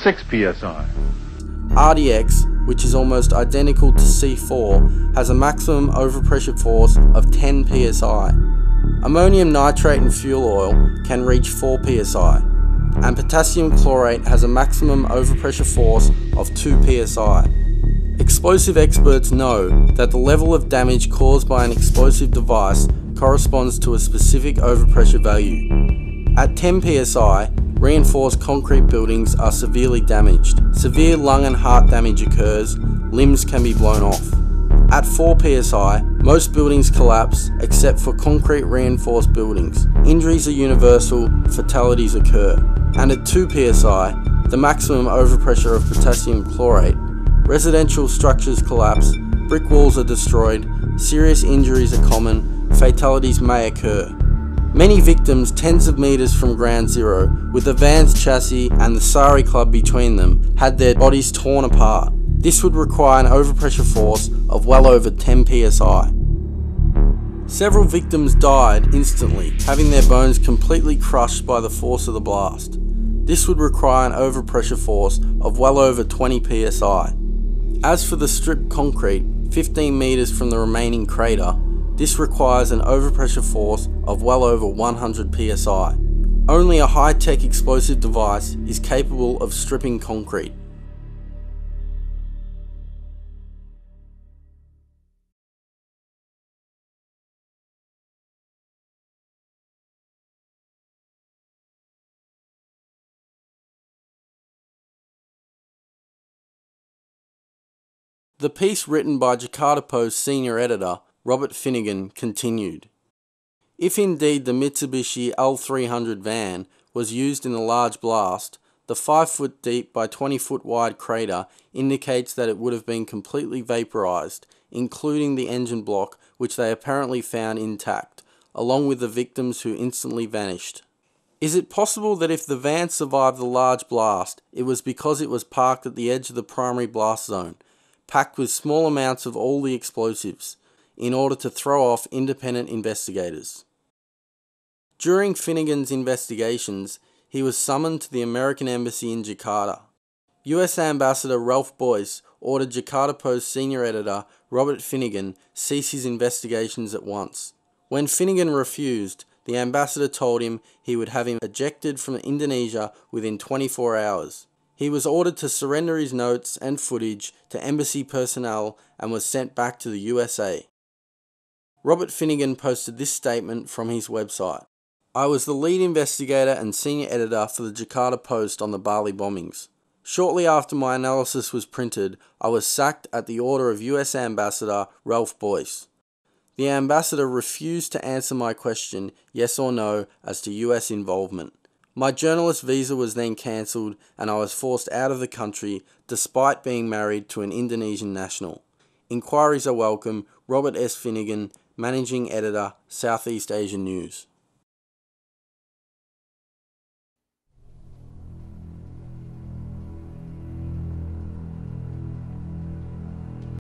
6 psi. RDX, which is almost identical to C4, has a maximum overpressure force of 10 psi. Ammonium nitrate and fuel oil can reach 4 psi, and potassium chlorate has a maximum overpressure force of 2 psi. Explosive experts know that the level of damage caused by an explosive device corresponds to a specific overpressure value. At 10 psi, reinforced concrete buildings are severely damaged. Severe lung and heart damage occurs, limbs can be blown off. At 4 psi, most buildings collapse except for concrete reinforced buildings. Injuries are universal, fatalities occur. And at 2 psi, the maximum overpressure of potassium chlorate, residential structures collapse, brick walls are destroyed, serious injuries are common, fatalities may occur. Many victims tens of meters from ground zero, with the van's chassis and the Sari Club between them, had their bodies torn apart. This would require an overpressure force of well over 10 psi. Several victims died instantly, having their bones completely crushed by the force of the blast. This would require an overpressure force of well over 20 psi. As for the stripped concrete, 15 meters from the remaining crater, this requires an overpressure force of well over 100 psi. Only a high-tech explosive device is capable of stripping concrete. The piece written by Jakarta Post senior editor Robert Finnegan continued. If indeed the Mitsubishi L300 van was used in the large blast, the 5 foot deep by 20 foot wide crater indicates that it would have been completely vaporized, including the engine block, which they apparently found intact, along with the victims who instantly vanished. Is it possible that if the van survived the large blast, it was because it was parked at the edge of the primary blast zone, packed with small amounts of all the explosives, in order to throw off independent investigators? During Finnegan's investigations, he was summoned to the American Embassy in Jakarta. US Ambassador Ralph Boyce ordered Jakarta Post senior editor Robert Finnegan cease his investigations at once. When Finnegan refused, the ambassador told him he would have him ejected from Indonesia within 24 hours. He was ordered to surrender his notes and footage to embassy personnel and was sent back to the USA. Robert Finnegan posted this statement from his website. I was the lead investigator and senior editor for the Jakarta Post on the Bali bombings. Shortly after my analysis was printed, I was sacked at the order of US Ambassador Ralph Boyce. The ambassador refused to answer my question, yes or no, as to US involvement. My journalist visa was then cancelled and I was forced out of the country despite being married to an Indonesian national. Inquiries are welcome. Robert S. Finnegan, Managing Editor, Southeast Asian News.